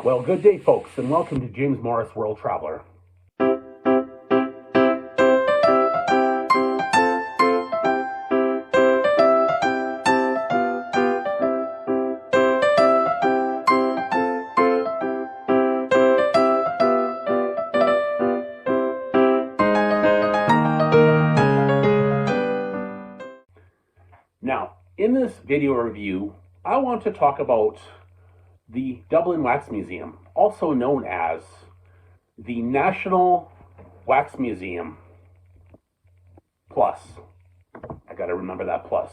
Well, good day, folks, and welcome to James Morris World Traveler. Now, in this video review, I want to talk about the Dublin Wax Museum, also known as the National Wax Museum Plus. I gotta remember that plus.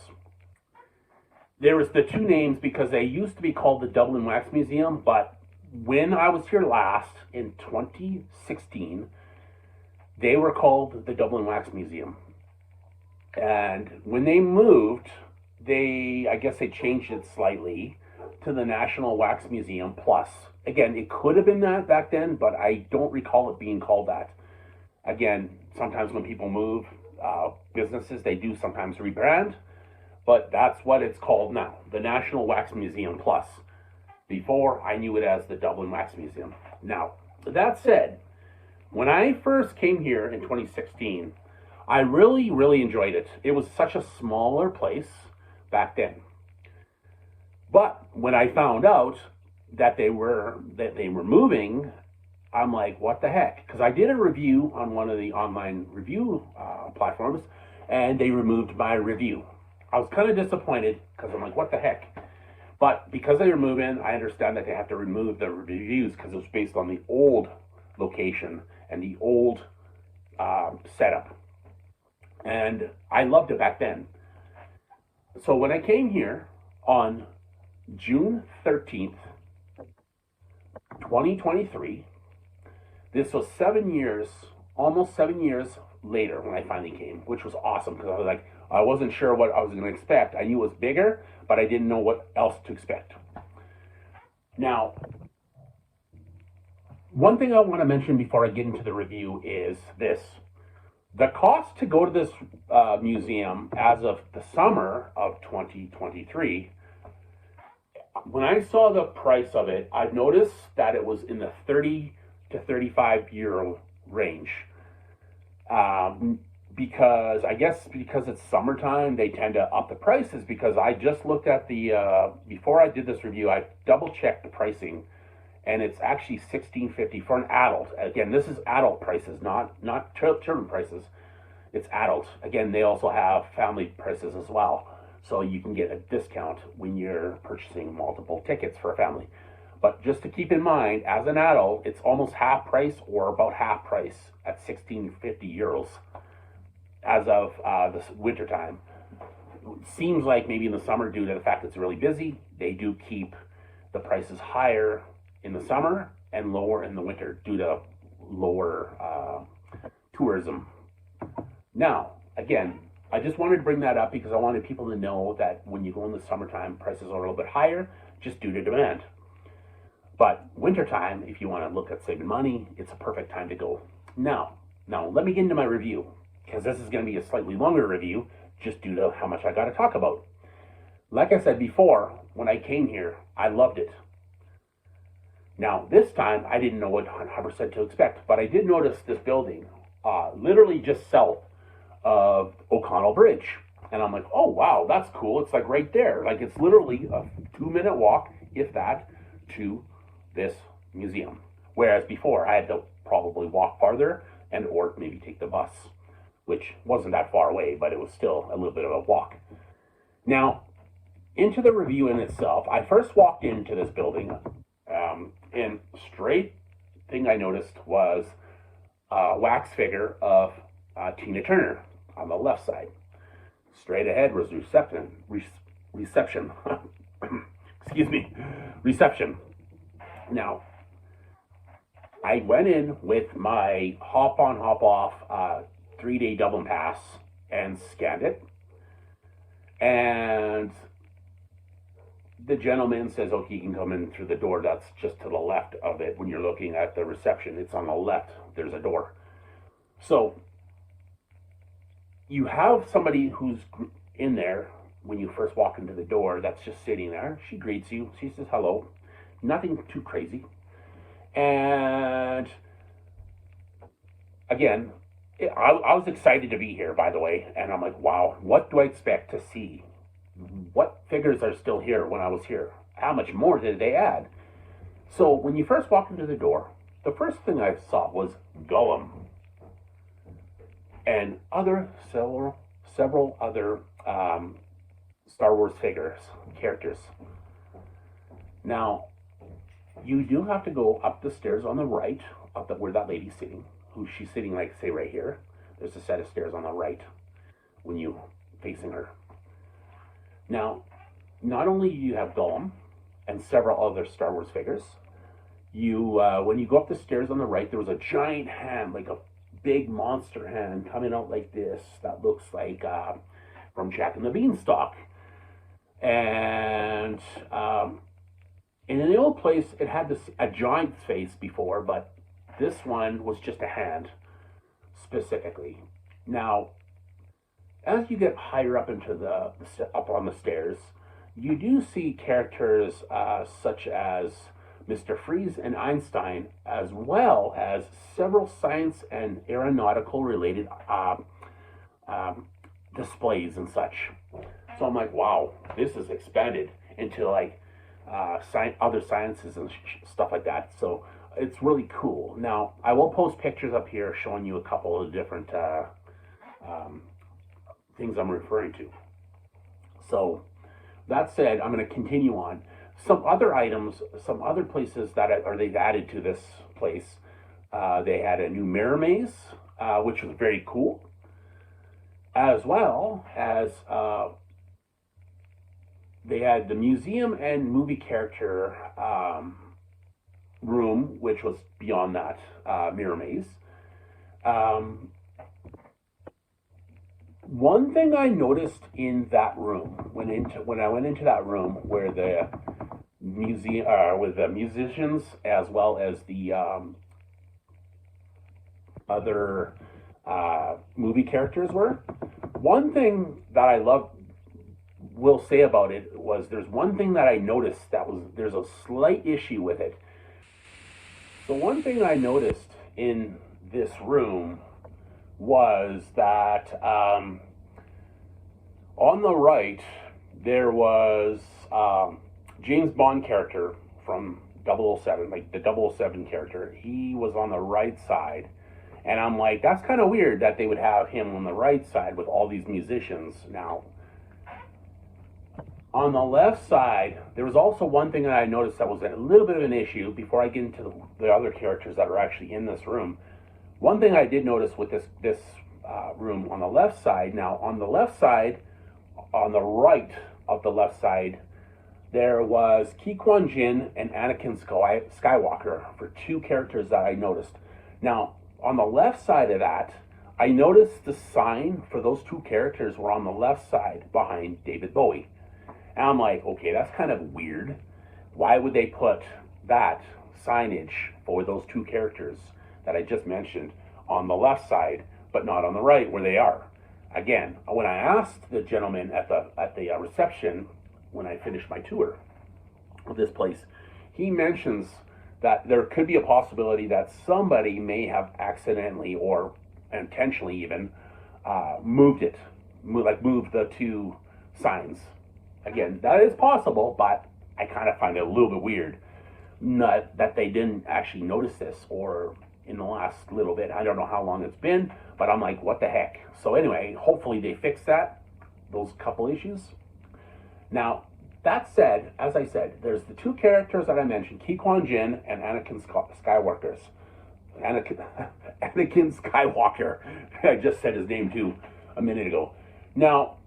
There was the two names because they used to be called the Dublin Wax Museum, but when I was here last in 2016, they were called the Dublin Wax Museum. And when they moved, I guess they changed it slightly to the National Wax Museum Plus. Again, it could have been that back then, but I don't recall it being called that. Again, sometimes when people move businesses, they do sometimes rebrand, but that's what it's called now, the National Wax Museum Plus. Before, I knew it as the Dublin Wax Museum. Now, that said, when I first came here in 2016, I really enjoyed it. It was such a smaller place back then. But when I found out that they were moving, I'm like, what the heck? Because I did a review on one of the online review platforms, and they removed my review. I was kind of disappointed because I'm like, what the heck? But because they were moving, I understand that they have to remove the reviews because it was based on the old location and the old setup. And I loved it back then. So when I came here on June 13th, 2023, this was almost 7 years later when I finally came, which was awesome because I wasn't sure what I was going to expect. I knew it was bigger, but I didn't know what else to expect. Now, one thing I want to mention before I get into the review is this. The cost to go to this museum as of the summer of 2023, when I saw the price of it, I've noticed that it was in the 30 to 35 euro range. Because it's summertime, they tend to up the prices because I just looked at before I did this review, I double checked the pricing, and it's actually $16.50 for an adult. Again, this is adult prices, not children prices. It's adult. Again, they also have family prices as well. So you can get a discount when you're purchasing multiple tickets for a family. But just to keep in mind, as an adult, it's almost half price or about half price at 16.50 euros as of this winter time. It seems like maybe in the summer, due to the fact it's really busy, they do keep the prices higher in the summer and lower in the winter due to lower tourism. Now, again, I just wanted to bring that up because I wanted people to know that when you go in the summertime, prices are a little bit higher just due to demand. But wintertime, if you want to look at saving money, it's a perfect time to go. Now let me get into my review because this is going to be a slightly longer review just due to how much I got to talk about. Like I said before, when I came here, I loved it. Now, this time, I didn't know what 100% to expect, but I did notice this building literally just south of O'Connell Bridge. And I'm like, oh, wow, that's cool. It's like right there. Like it's literally a 2-minute walk, if that, to this museum. Whereas before, I had to probably walk farther or maybe take the bus, which wasn't that far away, but it was still a little bit of a walk. Now, into the review in itself, I first walked into this building, and straight thing I noticed was a wax figure of Tina Turner on the left side. Straight ahead was reception. Excuse me, reception. Now, I went in with my hop-on, hop-off 3-day Dublin pass and scanned it. And the gentleman says, okay, you can come in through the door that's just to the left of it. When you're looking at the reception, it's on the left. There's a door. So you have somebody who's in there when you first walk into the door that's just sitting there. She greets you. She says hello. Nothing too crazy. And again, I was excited to be here, by the way, and I'm like, wow, what do I expect to see? What figures are still here when I was here? How much more did they add? So when you first walk into the door, the first thing I saw was Gollum and several other Star Wars characters. Now, you do have to go up the stairs on the right, where that lady's sitting. She's sitting, like, say, right here. There's a set of stairs on the right when you facing her. Now, not only do you have Gollum and several other Star Wars figures, when you go up the stairs on the right, there was a giant hand, like a big monster hand coming out like this that looks like from Jack and the Beanstalk. And in the old place, it had a giant's face before, but this one was just a hand, specifically. Now, as you get higher up up on the stairs, you do see characters such as Mr. Freeze and Einstein, as well as several science and aeronautical related displays and such. So I'm like, wow, this is expanded into like other sciences and stuff like that. So it's really cool. Now, I will post pictures up here showing you a couple of different things I'm referring to. So, that said, I'm going to continue on. Some other items, some other places they've added to this place. They had a new mirror maze, which was very cool. As well as they had the museum and movie character room, which was beyond that mirror maze. One thing I noticed in that room, when I went into that room where the museum, with the musicians as well as the other movie characters were, one thing that will say about it was there's one thing that I noticed there's a slight issue with it. The one thing I noticed in this room was that on the right there was James Bond character from 007, like the 007 character. He was on the right side, and I'm like, that's kind of weird that they would have him on the right side with all these musicians. Now, on the left side, there was also one thing that I noticed that was a little bit of an issue before I get into the other characters that are actually in this room. One thing I did notice with this room on the left side, now on the left side, on the right of the left side, there was Ki-Kwan Jinn and Anakin Skywalker for two characters that I noticed. Now, on the left side of that, I noticed the sign for those two characters were on the left side behind David Bowie. And I'm like, okay, that's kind of weird. Why would they put that signage for those two characters that I just mentioned on the left side, but not on the right where they are? Again, when I asked the gentleman at the reception when I finished my tour of this place, he mentions that there could be a possibility that somebody may have accidentally or intentionally even moved the two signs. Again, that is possible, but I kind of find it a little bit weird that they didn't actually notice this, or in the last little bit. I don't know how long it's been, but I'm like, what the heck? So anyway, hopefully they fix those couple issues. Now, that said, as I said, there's the two characters that I mentioned, Ki-Kwan Jinn and Anakin Skywalker. Anakin Skywalker. I just said his name too a minute ago. Now,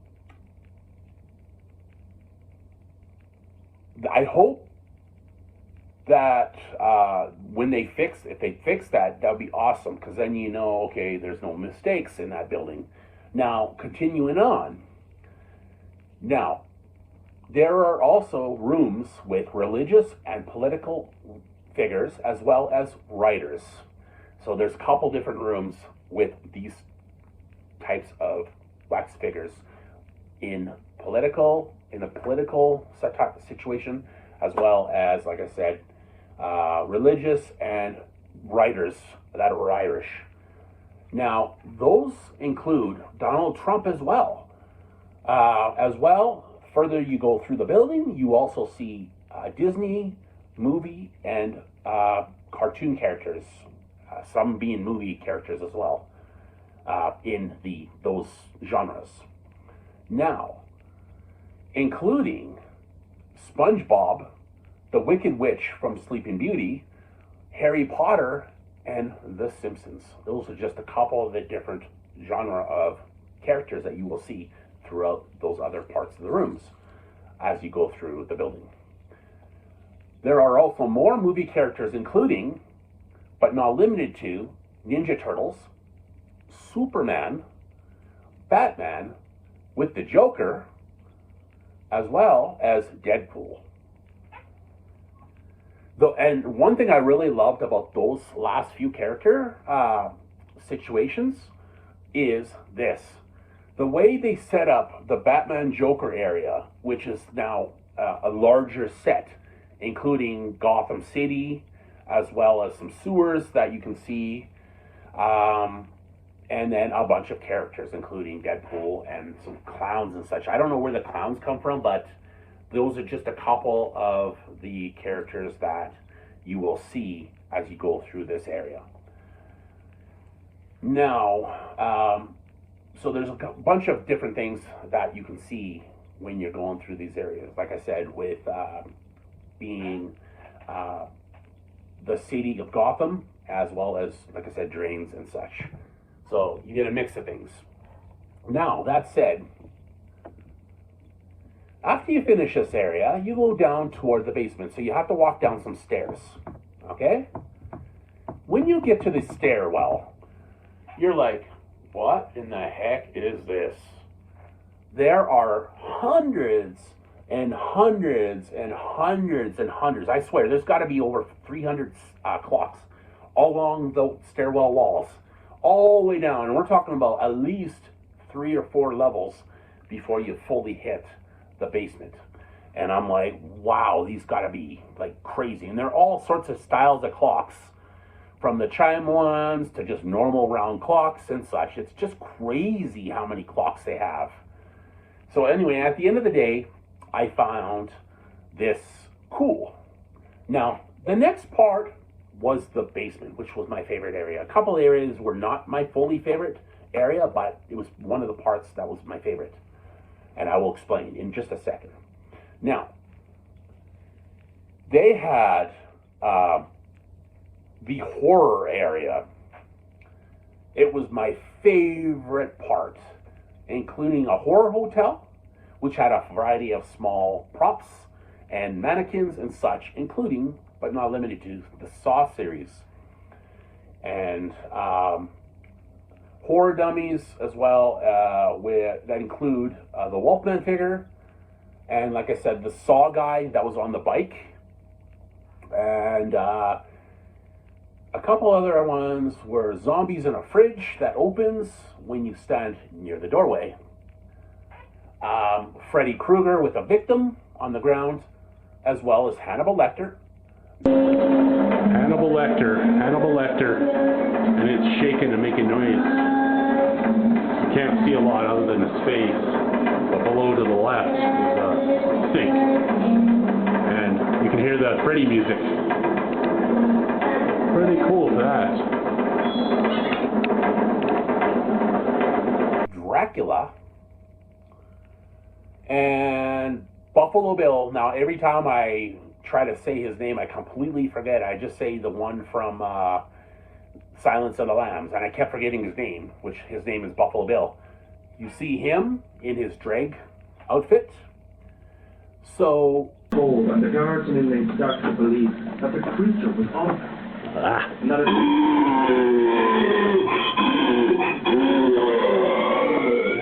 I hope that if they fix that would be awesome, because then you know, okay, there's no mistakes in that building. Now, continuing on. Now, there are also rooms with religious and political figures as well as writers. So there's a couple different rooms with these types of wax figures in a political situation, as well as, like I said, religious and writers that were Irish. Now, those include Donald Trump as well. Further you go through the building, you also see Disney, movie, and cartoon characters, some being movie characters as well, in those genres. Now, including SpongeBob, the Wicked Witch from Sleeping Beauty, Harry Potter, and The Simpsons. Those are just a couple of the different genre of characters that you will see throughout those other parts of the rooms as you go through the building. There are also more movie characters, including, but not limited to, Ninja Turtles, Superman, Batman, with the Joker, as well as Deadpool. And one thing I really loved about those last few character situations is this. The way they set up the Batman Joker area, which is now a larger set, including Gotham City, as well as some sewers that you can see, and then a bunch of characters, including Deadpool and some clowns and such. I don't know where the clowns come from, but those are just a couple of the characters that you will see as you go through this area. Now, so there's a bunch of different things that you can see when you're going through these areas. Like I said, with being the city of Gotham, as well as, like I said, drains and such. So you get a mix of things. Now, that said, after you finish this area, you go down toward the basement. So you have to walk down some stairs, okay? When you get to the stairwell, you're like, what in the heck is this? There are hundreds and hundreds and hundreds and hundreds. I swear, there's got to be over 300 clocks all along the stairwell walls, all the way down. And we're talking about at least 3 or 4 levels before you fully hit the basement. And I'm like, wow, these got to be like crazy. And they're all sorts of styles of clocks, from the chime ones to just normal round clocks and such. It's just crazy how many clocks they have. So anyway, at the end of the day, I found this cool. Now, the next part was the basement, which was my favorite area. A couple areas were not my fully favorite area, but it was one of the parts that was my favorite. And I will explain in just a second. Now, they had the horror area. It was my favorite part, including a horror hotel, which had a variety of small props and mannequins and such, including, but not limited to, the Saw series. And horror dummies as well, that include the Wolfman figure, and like I said, the Saw guy that was on the bike, and a couple other ones were zombies in a fridge that opens when you stand near the doorway. Freddy Krueger with a victim on the ground, as well as Hannibal Lecter. Hannibal Lecter, and it's shaking and making noise. You can't see a lot other than his face, but below to the left is a sink, and you can hear the Freddy music. Pretty cool for that. Dracula and Buffalo Bill. Now, every time I try to say his name, I completely forget. I just say the one from Silence of the Lambs, and I kept forgetting his name, which his name is Buffalo Bill. You see him in his drag outfit. So, and the guards and inmates started to believe that the creature was on them.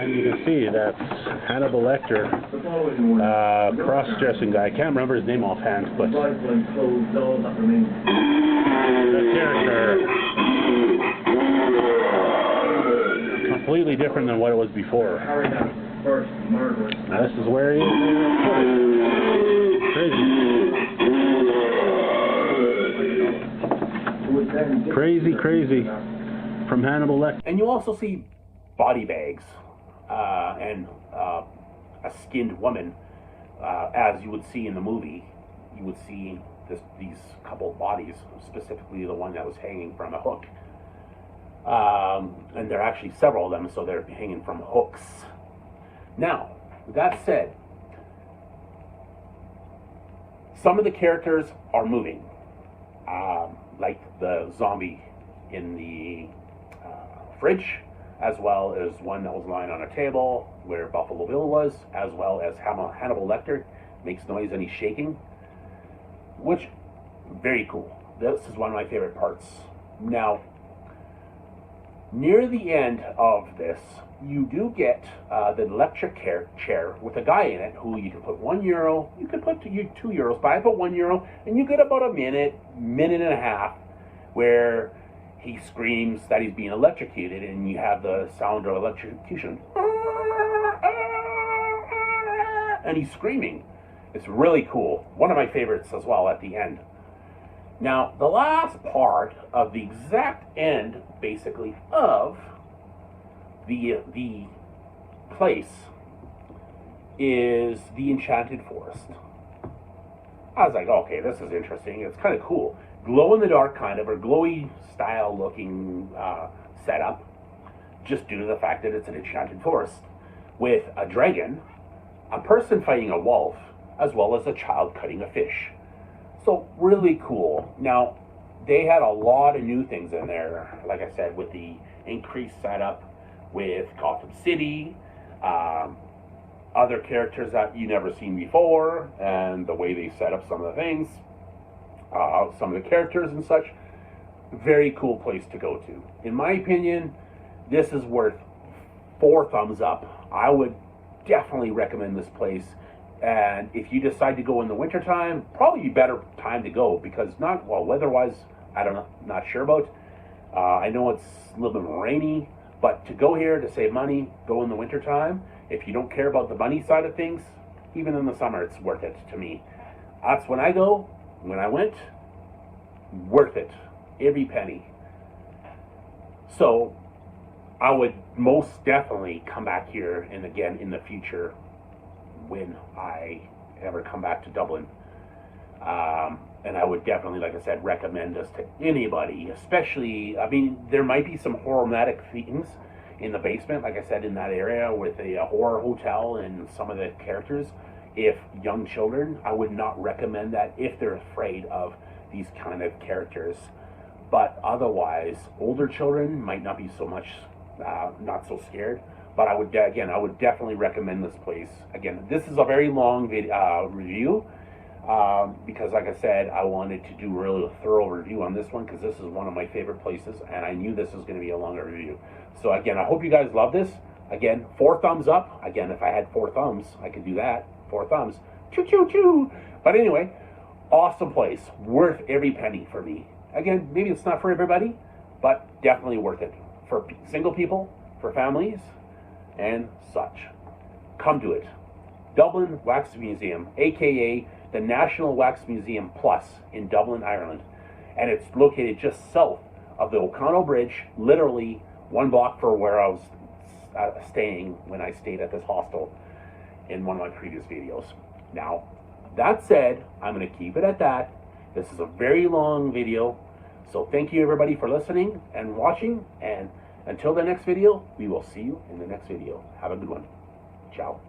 And you can see that's Hannibal Lecter, cross-dressing guy. I can't remember his name offhand, but the character completely different than what it was before. Now this is where he is. Crazy. Crazy, crazy. From Hannibal Lecter. And you also see body bags and a skinned woman, as you would see in the movie. You would see these couple bodies, specifically the one that was hanging from a hook. And there are actually several of them, so they're hanging from hooks. Now, with that said, some of the characters are moving, like the zombie in the fridge, as well as one that was lying on a table where Buffalo Bill was, as well as Hannibal Lecter makes noise and he's shaking, which, very cool. This is one of my favorite parts. Now, near the end of this, you do get the electric chair with a guy in it who you can put €1, you can put €2, but I put €1, and you get about a minute and a half where he screams that he's being electrocuted, and you have the sound of electrocution. And he's screaming. It's really cool. One of my favorites as well at the end. Now, the last part of the exact end, basically, of the place is the Enchanted Forest. I was like, okay, this is interesting. It's kind of cool. Glow in the dark kind of, or glowy style looking setup, just due to the fact that it's an enchanted forest with a dragon, a person fighting a wolf, as well as a child cutting a fish. So really cool. Now, they had a lot of new things in there, like I said, with the increased setup with Gotham City, other characters that you never seen before, and the way they set up some of the things, some of the characters and such. Very cool place to go to. In my opinion, this is worth 4 thumbs up. I would definitely recommend this place. And if you decide to go in the wintertime, probably a better time to go, because weather-wise, I don't know, not sure about. I know it's a little bit rainy, but to go here to save money, go in the wintertime. If you don't care about the money side of things, even in the summer, it's worth it to me. That's when I go. When I went, worth it. Every penny. So, I would most definitely come back here and again in the future when I ever come back to Dublin. And I would definitely, like I said, recommend this to anybody, especially, I mean, there might be some horror-matic things in the basement, like I said, in that area with a horror hotel and some of the characters. If young children, I would not recommend that if they're afraid of these kind of characters. But otherwise, older children might not be so much, not so scared. But I would, I would definitely recommend this place. Again, this is a very long review, because like I said, I wanted to do really a thorough review on this one, because this is one of my favorite places, and I knew this was going to be a longer review. So again, I hope you guys love this. Again, 4 thumbs up. Again, if I had 4 thumbs, I could do that. 4 thumbs. Choo, choo, choo. But anyway, awesome place. Worth every penny for me. Again, maybe it's not for everybody, but definitely worth it. For single people, for families, and such. Come to it. Dublin Wax Museum, aka the National Wax Museum Plus in Dublin, Ireland. And it's located just south of the O'Connell Bridge, literally 1 block from where I was staying when I stayed at this hostel in one of my previous videos. Now, that said, I'm going to keep it at that. This is a very long video, so thank you everybody for listening and watching, and until the next video, we will see you in the next video. Have a good one. Ciao.